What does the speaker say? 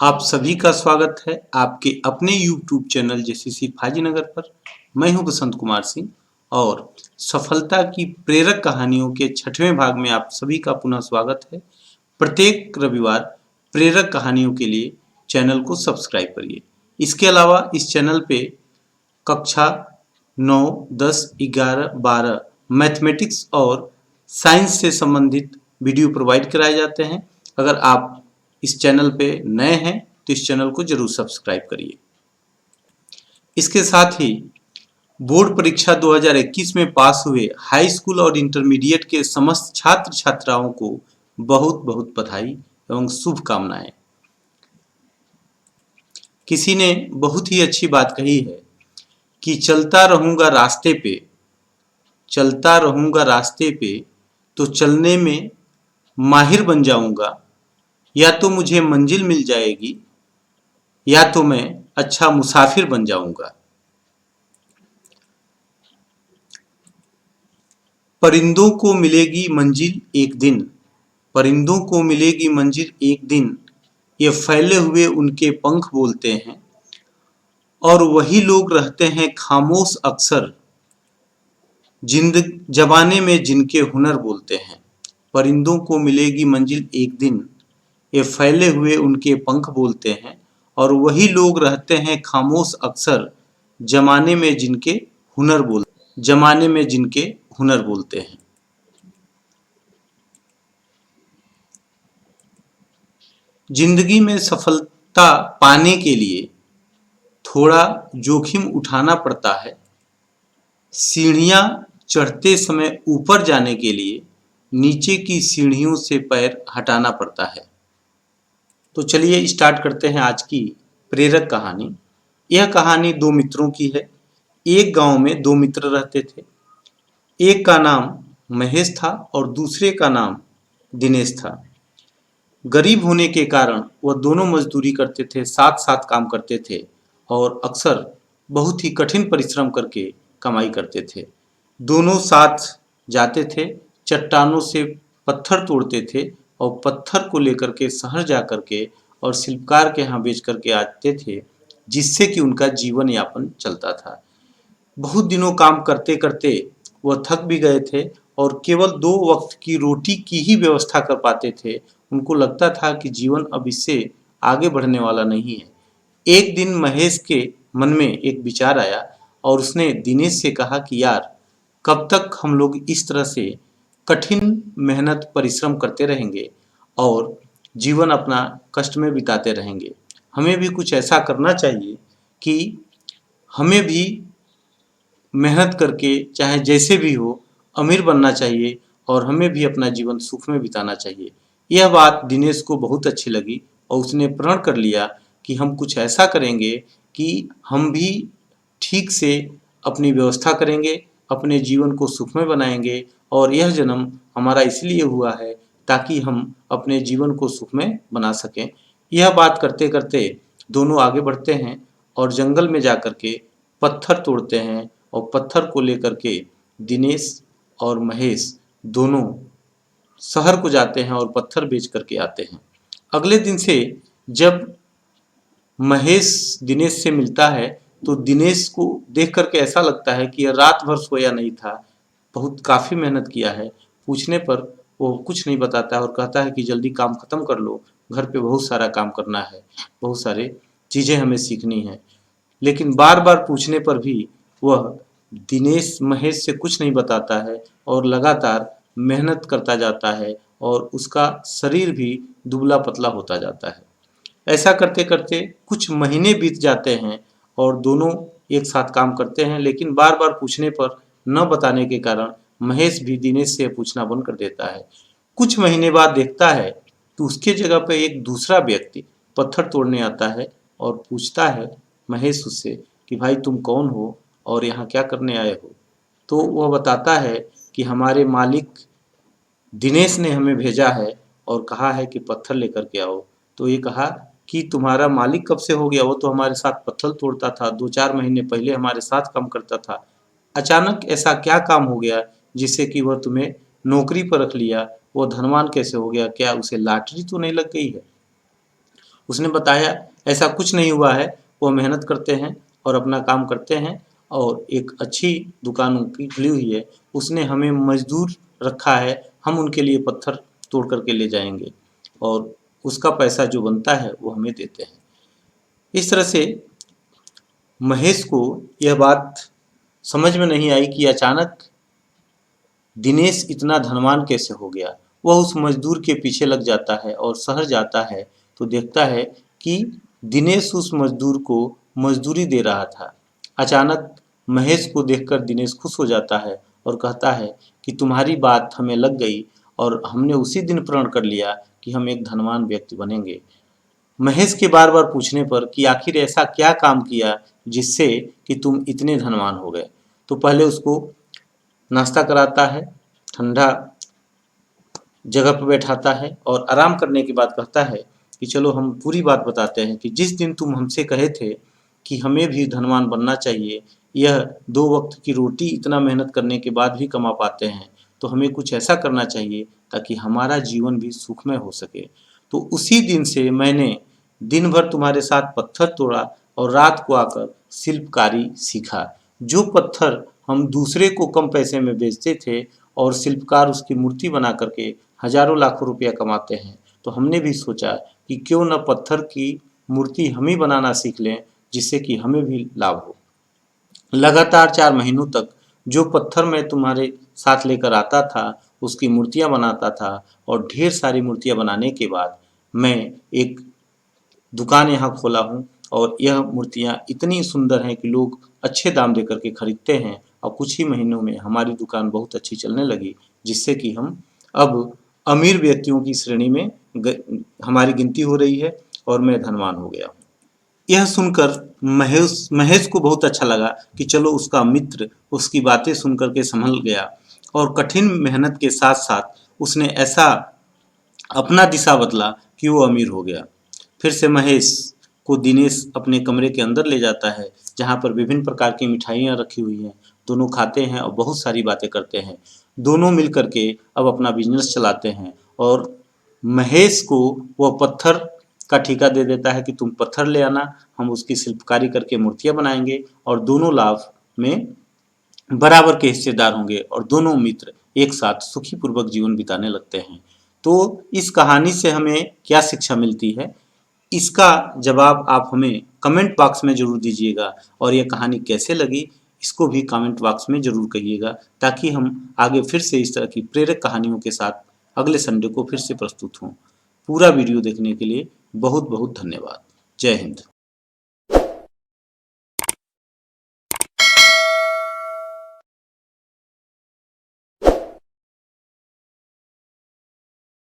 आप सभी का स्वागत है आपके अपने YouTube चैनल जेसीसी फाजीनगर पर। मैं हूं बसंत कुमार सिंह और सफलता की प्रेरक कहानियों के 6वें भाग में आप सभी का पुनः स्वागत है। प्रत्येक रविवार प्रेरक कहानियों के लिए चैनल को सब्सक्राइब करिए। इसके अलावा इस चैनल पे कक्षा 9, 10, 11, 12 मैथमेटिक्स और साइंस से संबंधित वीडियो प्रोवाइड कराए जाते हैं। अगर आप इस चैनल पे नए हैं तो इस चैनल को जरूर सब्सक्राइब करिए। इसके साथ ही बोर्ड परीक्षा 2021 में पास हुए हाई स्कूल और इंटरमीडिएट के समस्त छात्र छात्राओं को बहुत बहुत बधाई एवं शुभकामनाएं। किसी ने बहुत ही अच्छी बात कही है कि चलता रहूंगा रास्ते पे तो चलने में माहिर बन जाऊंगा, या तो मुझे मंजिल मिल जाएगी या तो मैं अच्छा मुसाफिर बन जाऊंगा। परिंदों को मिलेगी मंजिल एक दिन, परिंदों को मिलेगी मंजिल एक दिन, ये फैले हुए उनके पंख बोलते हैं और वही लोग रहते हैं खामोश अक्सर जमाने में जिनके हुनर बोलते हैं। परिंदों को मिलेगी मंजिल एक दिन, ये फैले हुए उनके पंख बोलते हैं और वही लोग रहते हैं खामोश अक्सर जमाने में जिनके हुनर बोलते हैं। जिंदगी में सफलता पाने के लिए थोड़ा जोखिम उठाना पड़ता है। सीढ़ियां चढ़ते समय ऊपर जाने के लिए नीचे की सीढ़ियों से पैर हटाना पड़ता है। तो चलिए स्टार्ट करते हैं आज की प्रेरक कहानी। यह कहानी दो मित्रों की है। एक गांव में दो मित्र रहते थे। एक का नाम महेश था और दूसरे का नाम दिनेश था। गरीब होने के कारण वह दोनों मजदूरी करते थे, साथ साथ काम करते थे और अक्सर बहुत ही कठिन परिश्रम करके कमाई करते थे। दोनों साथ जाते थे, चट्टानों से पत्थर तोड़ते थे और पत्थर को लेकर के शहर जा करके और शिल्पकार के यहाँ बेच करके आते थे, जिससे कि उनका जीवन यापन चलता था। बहुत दिनों काम करते करते वह थक भी गए थे और केवल 2 वक्त की रोटी की ही व्यवस्था कर पाते थे। उनको लगता था कि जीवन अब इससे आगे बढ़ने वाला नहीं है। एक दिन महेश के मन में एक विचार आया और उसने दिनेश से कहा कि यार, कब तक हम लोग इस तरह से कठिन मेहनत परिश्रम करते रहेंगे और जीवन अपना कष्ट में बिताते रहेंगे। हमें भी कुछ ऐसा करना चाहिए कि हमें भी मेहनत करके चाहे जैसे भी हो अमीर बनना चाहिए और हमें भी अपना जीवन सुख में बिताना चाहिए। यह बात दिनेश को बहुत अच्छी लगी और उसने प्रण कर लिया कि हम कुछ ऐसा करेंगे कि हम भी ठीक से अपनी व्यवस्था करेंगे, अपने जीवन को सुखमय बनाएंगे और यह जन्म हमारा इसलिए हुआ है ताकि हम अपने जीवन को सुखमय बना सकें। यह बात करते करते दोनों आगे बढ़ते हैं और जंगल में जाकर के पत्थर तोड़ते हैं और पत्थर को लेकर के दिनेश और महेश दोनों शहर को जाते हैं और पत्थर बेच करके आते हैं। अगले दिन से जब महेश दिनेश से मिलता है तो दिनेश को देख करके ऐसा लगता है कि यह रात भर सोया नहीं था, बहुत काफ़ी मेहनत किया है। पूछने पर वो कुछ नहीं बताता है और कहता है कि जल्दी काम खत्म कर लो, घर पे बहुत सारा काम करना है, बहुत सारे चीज़ें हमें सीखनी है। लेकिन बार बार पूछने पर भी वह दिनेश महेश से कुछ नहीं बताता है और लगातार मेहनत करता जाता है और उसका शरीर भी दुबला पतला होता जाता है। ऐसा करते करते कुछ महीने बीत जाते हैं और दोनों एक साथ काम करते हैं, लेकिन बार बार पूछने पर न बताने के कारण महेश भी दिनेश से पूछना बंद कर देता है। कुछ महीने बाद देखता है तो उसके जगह पर एक दूसरा व्यक्ति पत्थर तोड़ने आता है और पूछता है महेश उससे कि भाई तुम कौन हो और यहाँ क्या करने आए हो। तो वह बताता है कि हमारे मालिक दिनेश ने हमें भेजा है और कहा है कि पत्थर लेकर के आओ। तो ये कहा कि तुम्हारा मालिक कब से हो गया, वो तो हमारे साथ पत्थर तोड़ता था, 2-4 महीने पहले हमारे साथ काम करता था, अचानक ऐसा क्या काम हो गया जिससे कि वह तुम्हें नौकरी पर रख लिया, वो धनवान कैसे हो गया, क्या उसे लॉटरी तो नहीं लग गई है। उसने बताया ऐसा कुछ नहीं हुआ है, वो मेहनत करते हैं और अपना काम करते हैं और एक अच्छी दुकान उनकी खुली हुई है। उसने हमें मजदूर रखा है, हम उनके लिए पत्थर तोड़ करके ले जाएंगे और उसका पैसा जो बनता है वो हमें देते हैं। इस तरह से महेश को यह बात समझ में नहीं आई कि अचानक दिनेश इतना धनवान कैसे हो गया। वह उस मजदूर के पीछे लग जाता है और शहर जाता है तो देखता है कि दिनेश उस मजदूर को मजदूरी दे रहा था। अचानक महेश को देखकर दिनेश खुश हो जाता है और कहता है कि तुम्हारी बात हमें लग गई और हमने उसी दिन प्रण कर लिया कि हम एक धनवान व्यक्ति बनेंगे। महेश के बार बार पूछने पर कि आखिर ऐसा क्या काम किया जिससे कि तुम इतने धनवान हो गए, तो पहले उसको नाश्ता कराता है, ठंडा जगह पर बैठाता है और आराम करने के बाद कहता है कि चलो हम पूरी बात बताते हैं कि जिस दिन तुम हमसे कहे थे कि हमें भी धनवान बनना चाहिए, यह 2 वक्त की रोटी इतना मेहनत करने के बाद भी कमा पाते हैं, तो हमें कुछ ऐसा करना चाहिए ताकि हमारा जीवन भी सुखमय हो सके। तो उसी दिन से मैंने दिन भर तुम्हारे साथ पत्थर तोड़ा और रात को आकर शिल्पकारी सीखा। जो पत्थर हम दूसरे को कम पैसे में बेचते थे और शिल्पकार उसकी मूर्ति बना करके हजारों लाखों रुपया कमाते हैं, तो हमने भी सोचा कि क्यों न पत्थर की मूर्ति हम ही बनाना सीख लें, जिससे कि हमें भी लाभ हो। लगातार 4 महीनों तक जो पत्थर मैं तुम्हारे साथ लेकर आता था उसकी मूर्तियां बनाता था और ढेर सारी मूर्तियां बनाने के बाद मैं एक दुकान यहाँ खोला हूँ और यह मूर्तियाँ इतनी सुंदर हैं कि लोग अच्छे दाम दे करके खरीदते हैं और कुछ ही महीनों में हमारी दुकान बहुत अच्छी चलने लगी, जिससे कि हम अब अमीर व्यक्तियों की श्रेणी में हमारी गिनती हो रही है और मैं धनवान हो गया हूँ। यह सुनकर महेश महेश को बहुत अच्छा लगा कि चलो उसका मित्र उसकी बातें सुन करके संभल गया और कठिन मेहनत के साथ साथ उसने ऐसा अपना दिशा बदला कि वो अमीर हो गया। फिर से महेश को दिनेश अपने कमरे के अंदर ले जाता है जहाँ पर विभिन्न प्रकार की मिठाइयाँ रखी हुई हैं। दोनों खाते हैं और बहुत सारी बातें करते हैं। दोनों मिल करके अब अपना बिजनेस चलाते हैं और महेश को वह पत्थर का ठेका दे देता है कि तुम पत्थर ले आना, हम उसकी शिल्पकारी करके मूर्तियाँ बनाएंगे और दोनों लाभ में बराबर के हिस्सेदार होंगे और दोनों मित्र एक साथ सुखी पूर्वक जीवन बिताने लगते हैं। तो इस कहानी से हमें क्या शिक्षा मिलती है, इसका जवाब आप हमें कमेंट बॉक्स में ज़रूर दीजिएगा और यह कहानी कैसे लगी इसको भी कमेंट बॉक्स में ज़रूर कहिएगा, ताकि हम आगे फिर से इस तरह की प्रेरक कहानियों के साथ अगले संडे को फिर से प्रस्तुत हों। पूरा वीडियो देखने के लिए बहुत बहुत धन्यवाद। जय हिंद।